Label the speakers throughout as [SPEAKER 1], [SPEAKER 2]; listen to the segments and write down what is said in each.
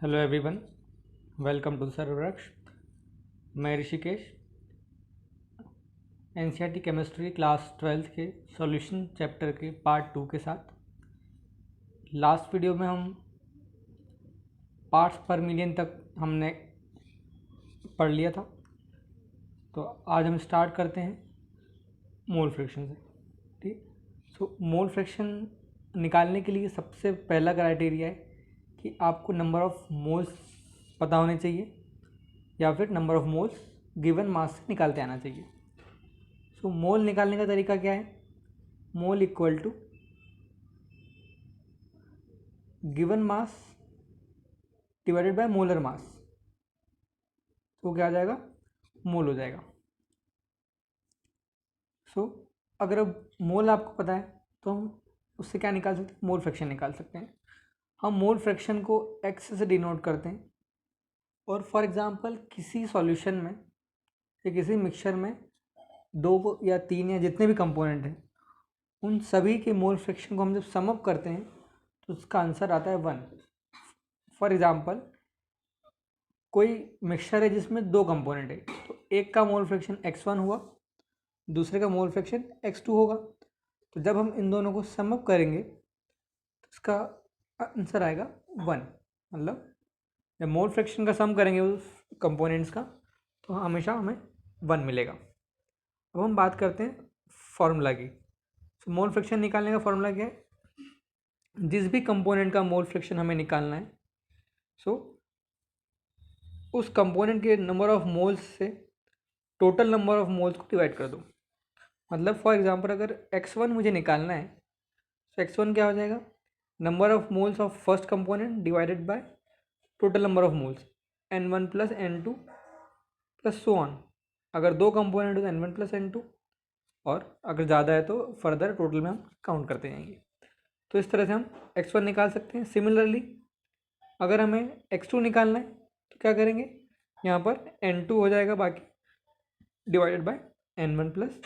[SPEAKER 1] Hello everyone, welcome to सर्वरक्ष। मैं Rishikesh NCERT chemistry class 12th के सॉल्यूशन चैप्टर के पार्ट 2 के साथ। लास्ट वीडियो में हम पार्ट्स पर मिलियन तक हमने पढ़ लिया था, तो आज हम स्टार्ट करते हैं मोल फ्रैक्शन से। ठीक, सो मोल फ्रैक्शन निकालने के लिए सबसे पहला क्राइटेरिया है कि आपको नंबर ऑफ़ मोल्स पता होने चाहिए या फिर number of moles given mass से निकालते आना चाहिए। सो मोल निकालने का तरीका क्या है? Mole equal to given mass divided by molar mass, तो क्या आ जाएगा? मोल हो जाएगा। सो अगर अब मोल आपको पता है तो हम उससे क्या निकाल सकते हैं? मोल फ्रैक्शन निकाल सकते हैं। हम मोल फ्रैक्शन को एक्स से डिनोट करते हैं, और फॉर एग्जांपल किसी सॉल्यूशन में या किसी मिक्सचर में 2 या 3 या जितने भी कंपोनेंट हैं, उन सभी के मोल फ्रैक्शन को हम जब सम अप करते हैं तो उसका आंसर आता है 1। फॉर एग्जांपल कोई मिक्सचर है जिसमें 2 कंपोनेंट है, तो एक का मोल फ्रैक्शन x1 हुआ, दूसरे का मोल फ्रैक्शन x2 होगा। तो जब हम इन दोनों को सम अप करेंगे तो इसका आंसर आएगा 1। मतलब जब मोल फ्रैक्शन का सम करेंगे उस कंपोनेंट्स का तो हमेशा हमें 1 मिलेगा। अब हम बात करते हैं फॉर्मूला की। तो मोल फ्रैक्शन निकालने का फॉर्मूला क्या है? जिस भी कंपोनेंट का मोल फ्रैक्शन हमें निकालना है, सो उस कंपोनेंट के नंबर ऑफ मोल्स से टोटल नंबर ऑफ मोल्स को डिवाइड कर दो। मतलब फॉर एग्जांपल अगर x1 मुझे निकालना है तो x1 क्या हो जाएगा? Number of moles of first component divided by total number of moles n1 plus n2 plus so on. अगर 2 कंपोनेंट हो तो n1 प्लस n2, और अगर ज़्यादा है तो फर्दर टोटल में हम काउंट करते जाएंगे। तो इस तरह से हम x1 निकाल सकते हैं। सिमिलरली अगर हमें x2 निकालना है तो क्या करेंगे? यहाँ पर n2 हो जाएगा बाकी divided by n1 plus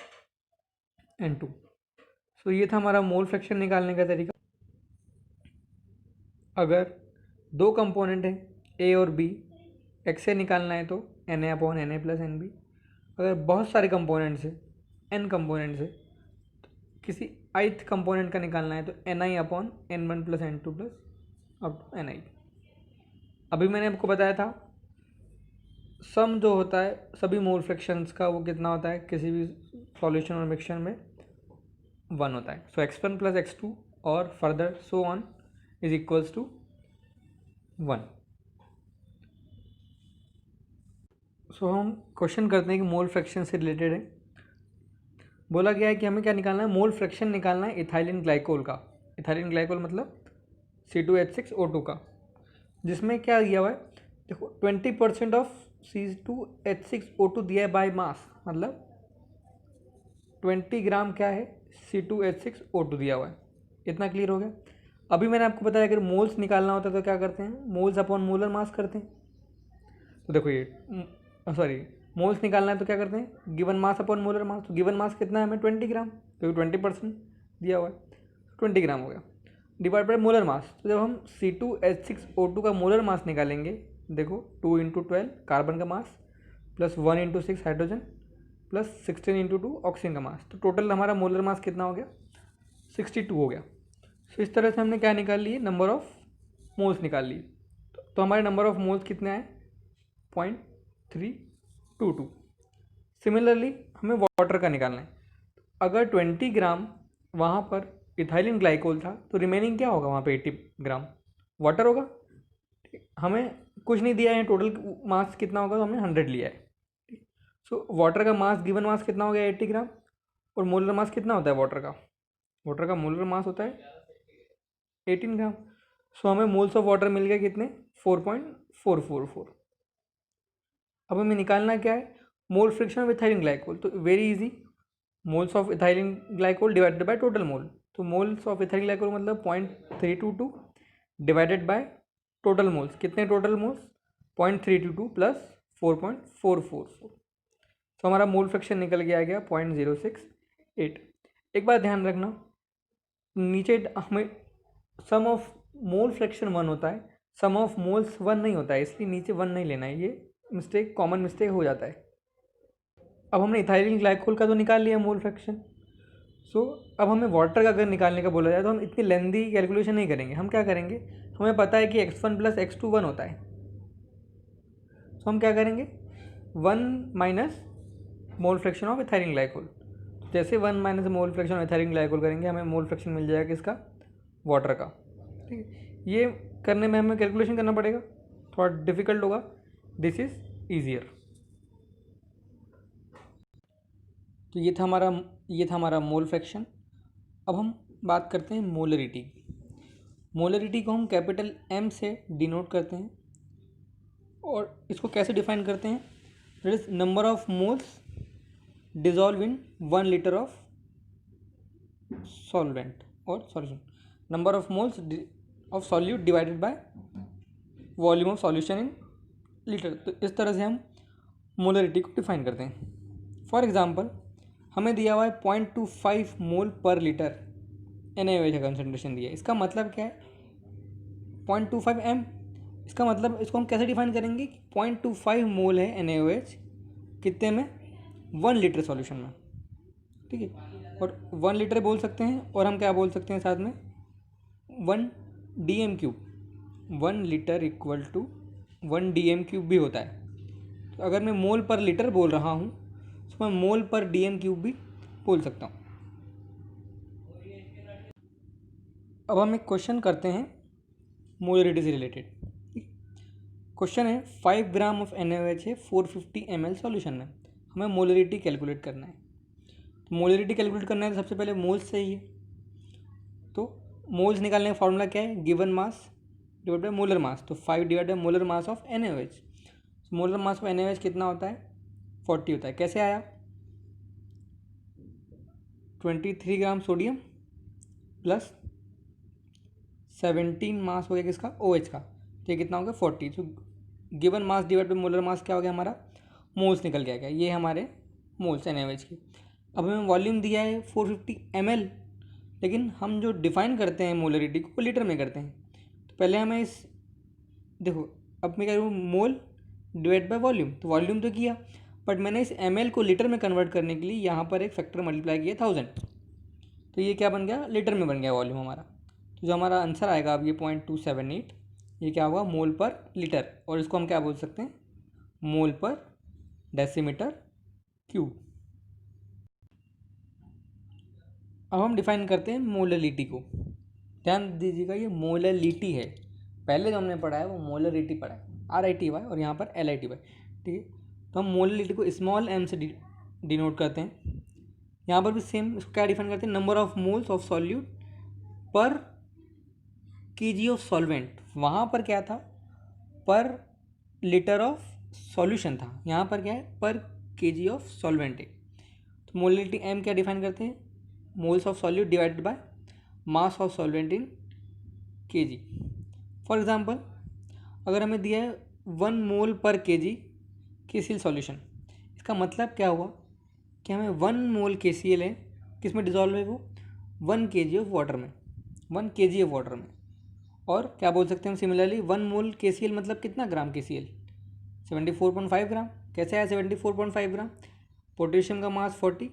[SPEAKER 1] n2। सो ये था हमारा मोल फ्रैक्शन निकालने का तरीका। अगर 2 कंपोनेंट हैं a और b, x से निकालना है तो Na upon Na plus nb। अगर बहुत सारे कंपोनेंट्स हैं, n कंपोनेंट्स है, किसी ith कंपोनेंट का निकालना है तो ni upon n1 plus n2 plus up to ni। अभी मैंने आपको बताया था सम जो होता है सभी मोल फ्रैक्शंस का वो कितना होता है? किसी भी सॉल्यूशन और मिक्सचर में 1 होता है। सो x1 प्लस x2 और further so on is equals to 1। So हम क्वेश्चन करते हैं कि मोल फ्रैक्शन से रिलेटेड है। बोला गया है कि हमें क्या निकालना है? मोल फ्रैक्शन निकालना है इथाइलिन ग्लाइकोल का। इथाइलिन ग्लाइकोल मतलब C2H6O2 का, जिसमें क्या दिया हुआ है? देखो 20% ऑफ C2H6O2 दिया है बाय मास, मतलब 20 ग्राम क्या है? C2H6O2 दिया हुआ है। इतना क्लियर हो गया? अभी मैंने आपको बताया अगर मोल्स निकालना होता है तो क्या करते हैं? मोल्स अपॉन मोलर मास करते हैं। तो देखो ये सॉरी, मोल्स निकालना है तो क्या करते हैं? Given mass upon molar mass. तो गिवन मास कितना है हमें? 20 ग्राम, क्योंकि 20% दिया हुआ है, 20 ग्राम हो गया डिवाइड बाय मोलर मास। तो जब हम C2H6O2 का मोलर मास निकालेंगे, देखो 2 × 12 कार्बन का mass plus 1 × 6 hydrogen plus 16 × 2 oxygen का मास, तो टोटल हमारा मोलर मास कितना हो गया? 62 हो गया। सो इस तरह से हमने क्या निकाल लिए? नंबर ऑफ मोल्स निकाल लिए। तो हमारे नंबर ऑफ मोल्स कितने आए? 0.322। सिमिलरली हमें वाटर का निकालना है। अगर 20 ग्राम वहाँ पर इथाइलिन ग्लाइकोल था तो रिमेनिंग क्या होगा? वहाँ पे 80 ग्राम वाटर होगा। हमें कुछ नहीं दिया है, टोटल मास कितना होगा तो हमने 100 लिया है। सो वाटर का मास गिवन मास कितना हो गया? 80 ग्राम। और मोलर मास कितना होता है वाटर का? वाटर का मोलर मास होता है 18 ग्राम। सो हमें मोल्स ऑफ वाटर मिल गए कितने? 4.444। अब हमें निकालना क्या है? Mole fraction of ethylene glycol. तो very easy, moles of ethylene glycol divided by total mole. तो मोल्स ऑफ इथाइलिन ग्लाइकोल मतलब 0.322 डिवाइडेड बाय टोटल मोल्स। कितने टोटल मोल्स? 0.322 प्लस 4.444। तो हमारा मोल फ्रैक्शन निकल के आ गया 0.068। एक बात ध्यान रखना, नीचे हमें सम ऑफ मोल फ्रैक्शन 1 होता है, सम ऑफ मोल्स 1 नहीं होता है, इसलिए नीचे 1 नहीं लेना है, ये मिस्टेक कॉमन मिस्टेक हो जाता है। अब हमने इथाइल ग्लाइकोल का तो निकाल लिया मोल फ्रैक्शन। सो अब हमें वाटर का अगर निकालने का बोला जाए तो हम इतनी लेंदी कैलकुलेशन नहीं करेंगे। हम क्या करेंगे, हमें पता है कि x1 + x2 1 होता है, तो हम क्या करेंगे 1 minus mole fraction of ethyl glycol. जैसे 1 minus mole fraction of ethyl glycol करेंगे हमें मोल फ्रैक्शन मिल जाएगा किसका, वाटर का। ठीक है, ये करने में हमें कैलकुलेशन करना पड़ेगा, थोड़ा डिफिकल्ट होगा, दिस इज़ ईजियर। तो ये था हमारा मोल फ्रैक्शन। अब हम बात करते हैं मोलरिटी की। मोलरिटी को हम कैपिटल M से डिनोट करते हैं, और इसको कैसे डिफाइन करते हैं, that is number of moles dissolve in 1 litre of solvent और solution, number of moles of solute divided by volume of solution in litre. तो इस तरह से हम मोलरिटी को डिफाइन करते हैं। फॉर एग्जांपल हमें दिया हुआ है 0.25 मोल पर लीटर NaOH का कंसनट्रेशन दिया है। इसका मतलब क्या है 0.25 m, इसका मतलब इसको हम कैसे डिफाइन करेंगे कि 0.25 मोल है NaOH कितने में, 1 लीटर सॉल्यूशन में। ठीक है, और 1 लीटर बोल सकते हैं, और हम क्या बोल सकते हैं साथ में 1 dm³ 1 litre equal to 1 dm³ भी होता है। तो अगर मैं मोल पर लीटर बोल रहा हूँ तो मैं मोल पर dm³ भी बोल सकता हूँ। अब हम एक क्वेश्चन करते हैं मोलरिटी से रिलेटेड। क्वेश्चन है 5 ग्राम ऑफ NaOH है 450 ml सॉल्यूशन में, हमें मोलरिटी कैलकुलेट करना है। तो मोलरिटी कैलकुलेट करना है तो सबसे पहले मोल्स चाहिए। तो मोल्स निकालने का फॉर्मूला क्या है, given mass divide by molar mass. तो 5 divide by molar mass of NaOH। Molar mass of NaOH कितना होता है, 40 होता है। कैसे आया, 23 ग्राम सोडियम प्लस 17 मास हो गया किसका, OH का, तो ये कितना हो गया 40। तो given mass divide by molar मास क्या हो गया हमारा, मोल्स निकल गया। क्या ये हमारे मोल्स NaOH की। अब हमें वॉल्यूम दिया है 450 ml, लेकिन हम जो डिफाइन करते हैं मोलरिटी को वो लीटर में करते हैं। तो पहले हमें इस देखो, अब मैं कह रहा हूँ मोल डिवाइड बाय वॉल्यूम, तो वॉल्यूम तो किया, बट मैंने इस ml को लीटर में कन्वर्ट करने के लिए यहाँ पर एक फैक्टर मल्टीप्लाई किया 1000, तो ये क्या बन गया, लीटर में बन गया वॉल्यूम हमारा। तो जो हमारा आंसर आएगा अब ये 0.278, ये क्या होगा मोल पर लीटर, और इसको हम क्या बोल सकते हैं, मोल पर डेसीमीटर क्यूब। अब हम डिफाइन करते हैं मोलरिटी को। ध्यान दीजिएगा ये मोलरिटी है, पहले जो हमने पढ़ा है वो मोलरिटी पढ़ा है, RITY और यहाँ पर LITY। ठीक है, तो हम मोलरिटी को स्मॉल m से डिनोट करते हैं। यहाँ पर भी सेम, इसको क्या डिफाइन करते हैं, number of moles of solute पर kg ऑफ सॉल्वेंट। वहाँ पर क्या था, पर लीटर ऑफ सॉल्यूशन था, यहाँ पर क्या है, पर kg ऑफ सॉल्वेंट है। तो मोलरिटी m क्या डिफाइन करते हैं, moles of solute divided by mass of solvent in kg। For example अगर हमें दिया है 1 मोल पर kg KCl सॉल्यूशन, इसका मतलब क्या हुआ कि हमें 1 मोल KCl है, किस में डिजॉल्व है वो, 1 kg ऑफ वाटर में, 1 kg ऑफ वाटर में। और क्या बोल सकते हैं हम सिमिलरली, 1 मोल KCl मतलब कितना ग्राम KCl, 74.5 ग्राम। कैसे आया 74.5 ग्राम, पोटेशियम का मास 40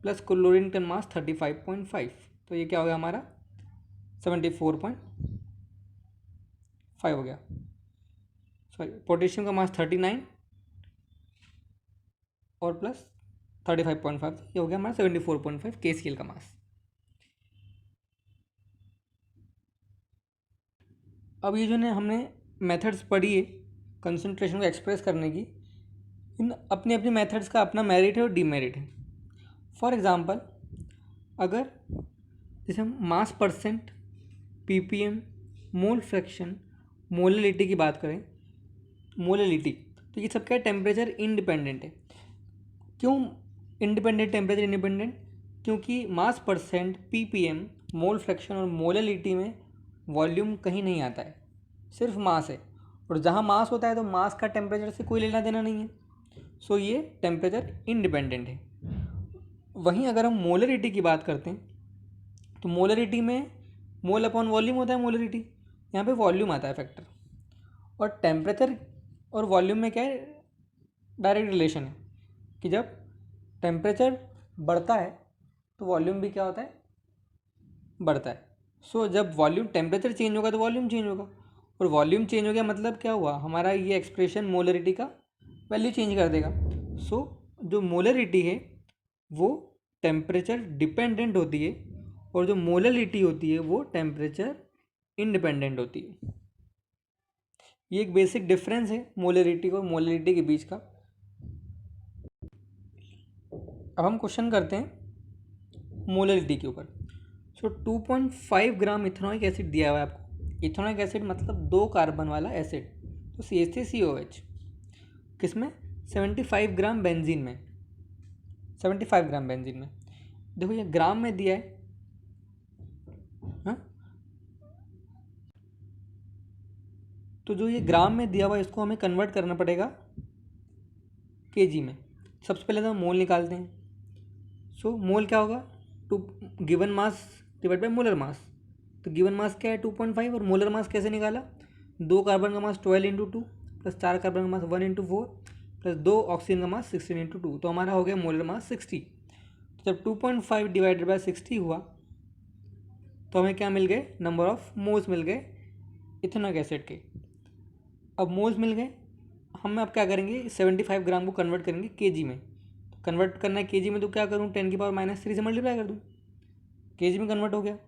[SPEAKER 1] प्लस क्लोरीन का मास 35.5, तो ये क्या हो गया हमारा 74.5 हो गया। सॉरी, पोटेशियम का मास 39 और प्लस 35.5, ये हो गया हमारा 74.5 KCl का मास। अब ये जो ने हमने मेथड्स पढ़ी है कंसंट्रेशन को एक्सप्रेस करने की, इन अपनी अपनी मेथड्स का अपना मेरिट है और डीमेरिट है। फॉर एग्जांपल अगर जैसे हम मास percent, ppm, mole fraction, molarity की बात करें, मोलरिटी, तो ये सब क्या टेम्परेचर इंडिपेंडेंट है। क्यों इंडिपेंडेंट, टेम्परेचर इंडिपेंडेंट, क्योंकि मास परसेंट, ppm, मोल फ्रैक्शन और मोलरिटी में वॉल्यूम कहीं नहीं आता है, सिर्फ मास है, और जहाँ मास होता है तो मास का टेम्परेचर से कोई लेना देना नहीं है, सो ये टेम्परेचर इंडिपेंडेंट है। वहीं अगर हम मोलरिटी की बात करते हैं तो मोलरिटी में मोल अपॉन वॉल्यूम होता है मोलरिटी, यहाँ पे वॉल्यूम आता है फैक्टर, और टेम्परेचर और वॉल्यूम में क्या है, डायरेक्ट रिलेशन है कि जब टेम्परेचर बढ़ता है तो वॉल्यूम भी क्या होता है, बढ़ता है। सो जब वॉल्यूम टेम्परेचर चेंज होगा तो वॉल्यूम चेंज होगा, और वॉल्यूम चेंज हो गया मतलब क्या हुआ, हमारा ये एक्सप्रेशन मोलरिटी का वैल्यू चेंज कर देगा। सो जो मोलरिटी है वो टेम्परेचर डिपेंडेंट होती है, और जो मोलरिटी होती है वो टेम्परेचर इंडिपेंडेंट होती है। ये एक बेसिक डिफरेंस है मोलरिटी और मोलरिटी के बीच का। अब हम क्वेश्चन करते हैं मोलरिटी के ऊपर। सो 2.5 ग्राम इथेनॉइक एसिड दिया हुआ है आपको। इथेनॉइक एसिड मतलब 2 कार्बन वाला एसिड, तो CH3COH किसमें, 75 ग्राम बेंजीन में, 75 ग्राम बेंजीन में। देखो ये ग्राम में दिया है, हाँ, तो जो ये ग्राम में दिया हुआ है इसको हमें कन्वर्ट करना पड़ेगा केजी में। सबसे पहले तो हम मोल निकालते हैं। सो मोल क्या होगा, to given mass divide by molar mass. तो गिवन मास क्या है 2.5, और मोलर मास कैसे निकाला, 2 कार्बन का मास 12 इंटू 2 प्लस 4 कार्बन का मास 1 इंटू 4 प्लस 2 ऑक्सीजन का मास 16 इंटू 2, तो हमारा हो गया मोलर मास 60। तो जब 2.5 डिवाइडेड बाय 60 हुआ तो हमें क्या मिल गए, नंबर ऑफ मोल्स मिल गए इथेनॉइक एसिड के। अब मोल्स मिल गए, हम अब क्या करेंगे, 75 ग्राम को कन्वर्ट करेंगे केजी में। तो कन्वर्ट करना है केजी में तो क्या करूँ, 10⁻³ से मल्टीप्लाई कर दूँ, केजी में कन्वर्ट हो गया।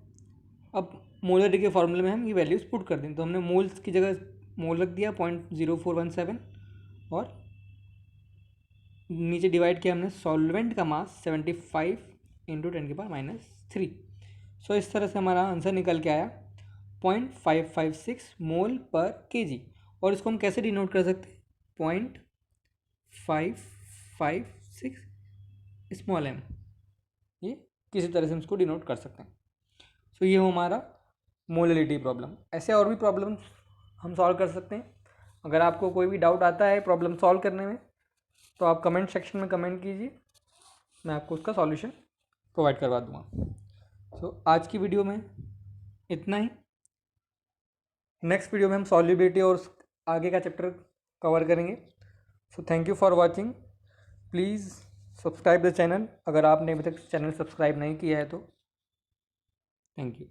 [SPEAKER 1] अब मोलरिटी के फॉर्मूले में हम ये वैल्यूज पुट कर दें, तो हमने मोल्स की जगह मोल रख दिया 0.0417, और नीचे डिवाइड किया हमने सॉल्वेंट का मास 75 इंटू 10⁻³ सो इस तरह से हमारा आंसर निकल के आया 0.556 मोल पर केजी। और इसको हम कैसे डिनोट कर सकते हैं, 0.556 स्मॉल m, ये किसी तरह से हम इसको डिनोट कर सकते हैं। सो ये हो हमारा मोलरिटी प्रॉब्लम। ऐसे और भी प्रॉब्लम हम सॉल्व कर सकते हैं। अगर आपको कोई भी डाउट आता है प्रॉब्लम सॉल्व करने में तो आप कमेंट सेक्शन में कमेंट कीजिए, मैं आपको उसका सॉल्यूशन प्रोवाइड करवा दूँगा। सो आज की वीडियो में इतना ही। नेक्स्ट वीडियो में हम सॉल्युबिलिटी और आगे का चैप्टर कवर करेंगे। So thank you for watching. Please subscribe the channel अगर आपने अभी तक चैनल सब्सक्राइब नहीं किया है तो। Thank you.